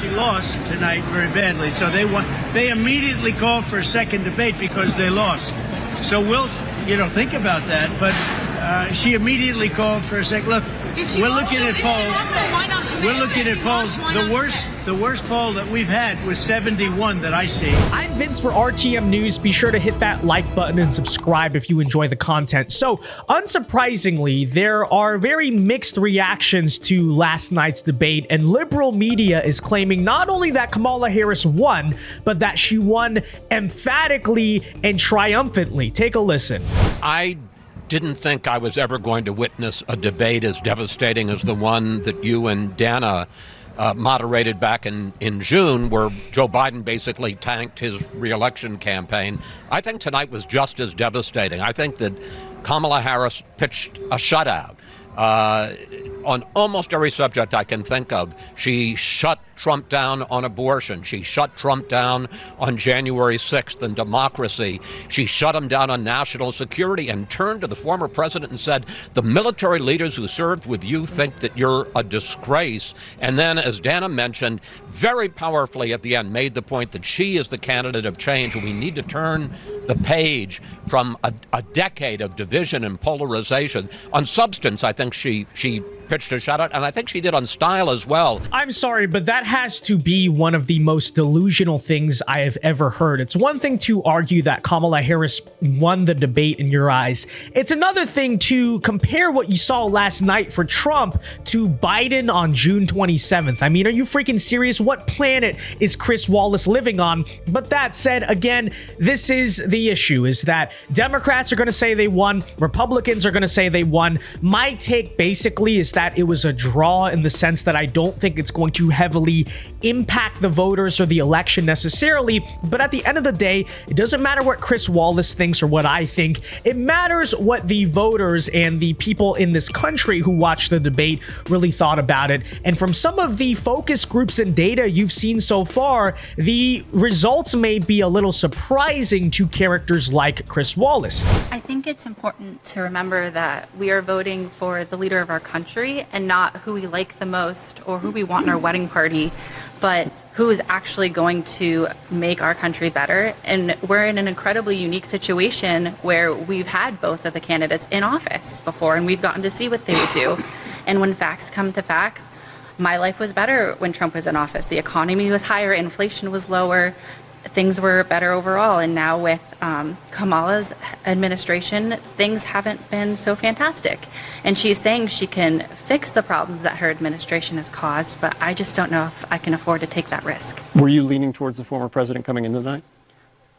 she lost tonight very badly. So they immediately called for a second debate because they lost. So we'll, think about that. But she immediately called for a second. Look, we're looking at polls. We're looking at polls. The worst poll that we've had was 71 that I see. I'm Vince for RTM News. Be sure to hit that like button and subscribe if you enjoy the content. So, unsurprisingly, there are very mixed reactions to last night's debate, and liberal media is claiming not only that Kamala Harris won, but that she won emphatically and triumphantly. Take a listen. I didn't think I was ever going to witness a debate as devastating as the one that you and Dana moderated back in June, where Joe Biden basically tanked his reelection campaign. I think tonight was just as devastating. I think that Kamala Harris pitched a shutout on almost every subject I can think of. She shut Trump down on abortion. She shut Trump down on January 6th and democracy. She shut him down on national security and turned to the former president and said, the military leaders who served with you think that you're a disgrace. And then, as Dana mentioned, very powerfully at the end, made the point that she is the candidate of change, and we need to turn the page from a decade of division and polarization. On substance, I think she pitched a shutout, and I think she did on style as well. I'm sorry, but that has to be one of the most delusional things I have ever heard. It's one thing to argue that Kamala Harris won the debate in your eyes. It's another thing to compare what you saw last night for Trump to Biden on June 27th. I mean, are you freaking serious? What planet is Chris Wallace living on? But that said, again, this is the issue, is that Democrats are going to say they won, Republicans are going to say they won. My take basically is that it was a draw in the sense that I don't think it's going to heavily impact the voters or the election necessarily, but at the end of the day, it doesn't matter what Chris Wallace thinks or what I think. It matters what the voters and the people in this country who watched the debate really thought about it. And from some of the focus groups and data you've seen so far, the results may be a little surprising to characters like Chris Wallace. I think it's important to remember that we are voting for the leader of our country and not who we like the most or who we want in our wedding party, but who is actually going to make our country better. And we're in an incredibly unique situation where we've had both of the candidates in office before, and we've gotten to see what they would do. And when facts come to facts, my life was better when Trump was in office. The economy was higher, inflation was lower, things were better overall. And now with Kamala's administration, things haven't been so fantastic. And she's saying she can fix the problems that her administration has caused, but I just don't know if I can afford to take that risk. Were you leaning towards the former president coming into tonight?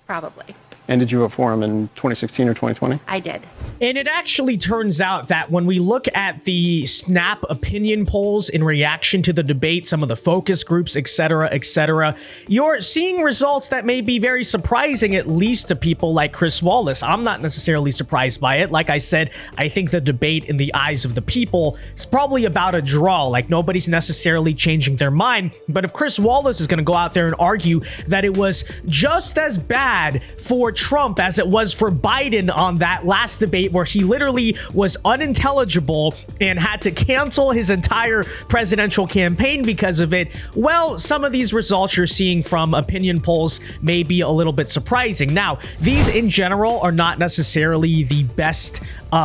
Probably. And did you vote for him in 2016 or 2020? I did. And it actually turns out that when we look at the Snap opinion polls in reaction to the debate, some of the focus groups, etc., you're seeing results that may be very surprising, at least to people like Chris Wallace. I'm not necessarily surprised by it. Like I said, I think the debate in the eyes of the people is probably about a draw. Like, nobody's necessarily changing their mind. But if Chris Wallace is going to go out there and argue that it was just as bad for Trump as it was for Biden on that last debate where he literally was unintelligible and had to cancel his entire presidential campaign because of it, well, some of these results you're seeing from opinion polls may be a little bit surprising. Now, these in general are not necessarily the best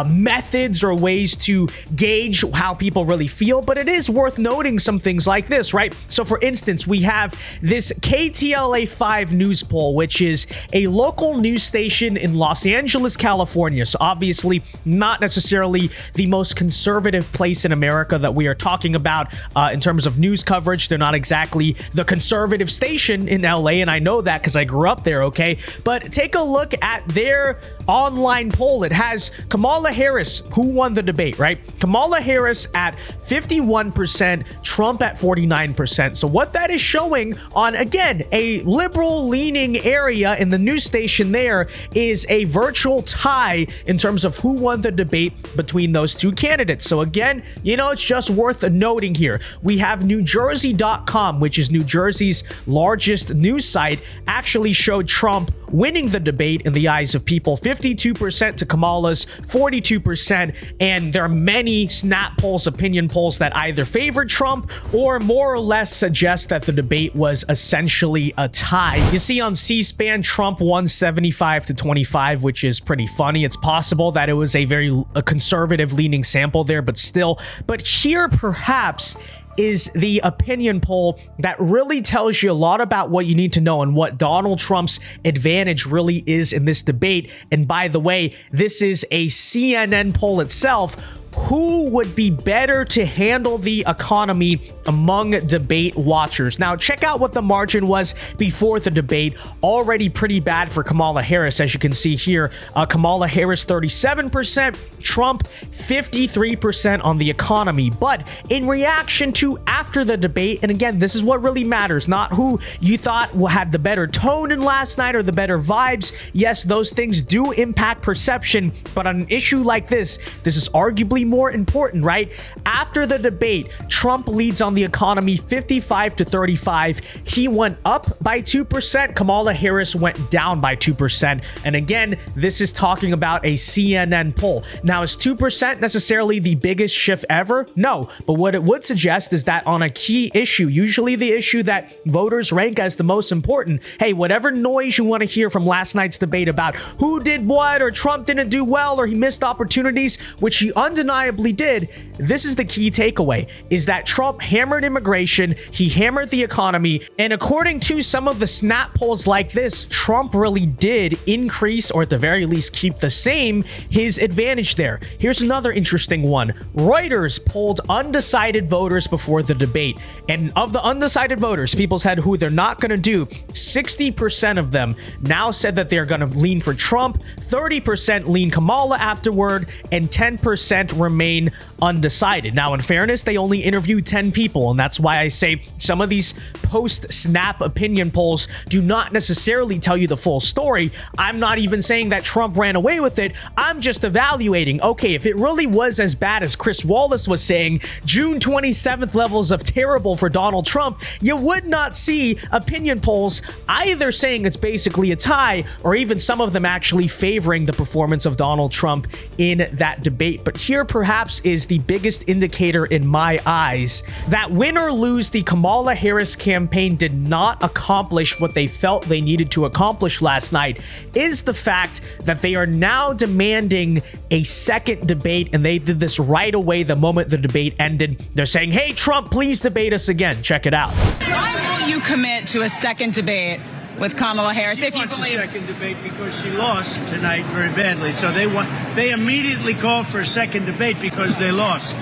methods or ways to gauge how people really feel, but it is worth noting some things like this, right? So for instance, we have this KTLA 5 news poll, which is a local news station in Los Angeles, California. So obviously not necessarily the most conservative place in America that we are talking about in terms of news coverage. They're not exactly the conservative station in LA, and I know that because I grew up there, okay? But take a look at their online poll. It has Kamala Harris, who won the debate, right? Kamala Harris at 51%, Trump at 49%. So what that is showing on, again, a liberal leaning area in the news station situation there is a virtual tie in terms of who won the debate between those two candidates. So again, it's just worth noting here. We have NewJersey.com, which is New Jersey's largest news site, actually showed Trump winning the debate in the eyes of people, 52% to Kamala's 42%. And there are many snap polls, opinion polls that either favor Trump or more or less suggest that the debate was essentially a tie. You see on C-SPAN, Trump won 75-25, which is pretty funny. It's possible that it was a very conservative leaning sample there, but still. But here perhaps is the opinion poll that really tells you a lot about what you need to know and what Donald Trump's advantage really is in this debate. And by the way, this is a CNN poll itself. Who would be better to handle the economy among debate watchers? Now, check out what the margin was before the debate. Already pretty bad for Kamala Harris, as you can see here. Kamala Harris, 37%, Trump, 53% on the economy. But in reaction to after the debate, and again, this is what really matters, not who you thought had the better tone in last night or the better vibes. Yes, those things do impact perception, but on an issue like this is arguably more important, right? After the debate, Trump leads on the economy 55-35. He went up by 2%. Kamala Harris went down by 2%. And again, this is talking about a CNN poll. Now, is 2% necessarily the biggest shift ever? No, but what it would suggest is that on a key issue, usually the issue that voters rank as the most important, hey, whatever noise you want to hear from last night's debate about who did what or Trump didn't do well or he missed opportunities, which he undeniably did, this is the key takeaway, is that Trump hammered immigration, he hammered the economy, and according to some of the snap polls like this, Trump really did increase, or at the very least keep the same, his advantage there. Here's another interesting one. Reuters polled undecided voters before the debate, and of the undecided voters, people said who they're not going to do. 60% of them now said that they're going to lean for Trump, 30% lean Kamala afterward, and 10% remain undecided. Now, in fairness, they only interviewed 10 people, and that's why I say some of these post-snap opinion polls do not necessarily tell you the full story. I'm not even saying that Trump ran away with it. I'm just evaluating, okay, if it really was as bad as Chris Wallace was saying, June 27th levels of terrible for Donald Trump, you would not see opinion polls either saying it's basically a tie or even some of them actually favoring the performance of Donald Trump in that debate. But here perhaps is the biggest indicator in my eyes that win or lose, the Kamala Harris campaign did not accomplish what they felt they needed to accomplish last night, is the fact that they are now demanding a second debate, and they did this right away the moment the debate ended. They're saying, hey, Trump, please debate us again. Check it out. Why won't you commit to a second debate with Kamala Harris She wants a second debate because she lost tonight very badly. So they immediately called for a second debate because they lost.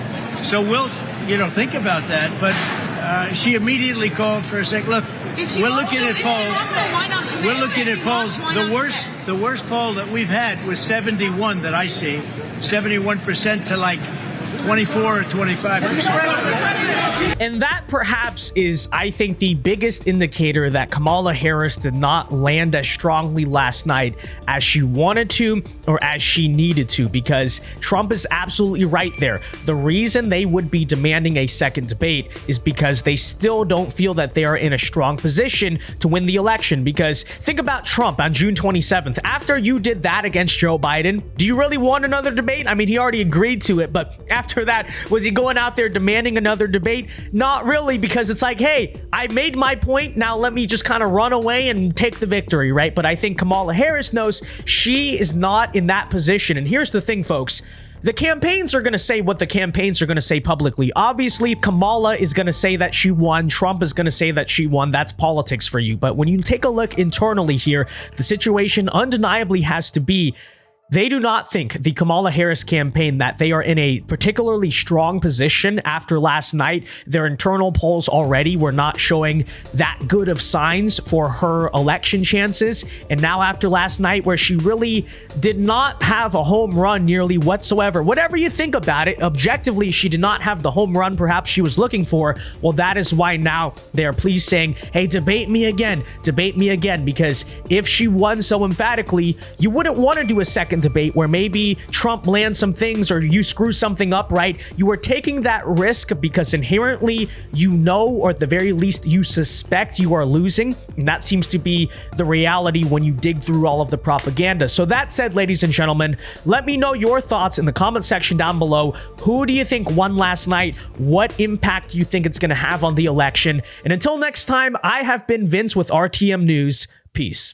So we'll, think about that. But she immediately called for a second. Look, we're looking at polls. We're looking at polls. The worst poll that we've had was 71 that I see, 71% to like 24 or 25%. And that perhaps is, I think, the biggest indicator that Kamala Harris did not land as strongly last night as she wanted to or as she needed to, because Trump is absolutely right there. The reason they would be demanding a second debate is because they still don't feel that they are in a strong position to win the election. Because think about Trump on June 27th. After you did that against Joe Biden, do you really want another debate? I mean, he already agreed to it, but after that, was he going out there demanding another debate? Not really, because it's like, hey, I made my point, now let me just kind of run away and take the victory, right? But I think Kamala Harris knows she is not in that position. And here's the thing, folks. The campaigns are going to say what the campaigns are going to say publicly. Obviously, Kamala is going to say that she won. Trump is going to say that she won. That's politics for you. But when you take a look internally here, the situation undeniably has to be, They do not think, the Kamala Harris campaign, that they are in a particularly strong position after last night. Their internal polls already were not showing that good of signs for her election chances. And now after last night, where she really did not have a home run nearly whatsoever, whatever you think about it, objectively, she did not have the home run perhaps she was looking for. Well, that is why now they are please saying, hey, debate me again, because if she won so emphatically, you wouldn't want to do a second debate where maybe Trump lands some things or you screw something up, right? You are taking that risk because inherently you know, or at the very least you suspect you are losing. And that seems to be the reality when you dig through all of the propaganda. So that said, ladies and gentlemen, let me know your thoughts in the comment section down below. Who do you think won last night? What impact do you think it's going to have on the election? And until next time, I have been Vince with RTM News. Peace.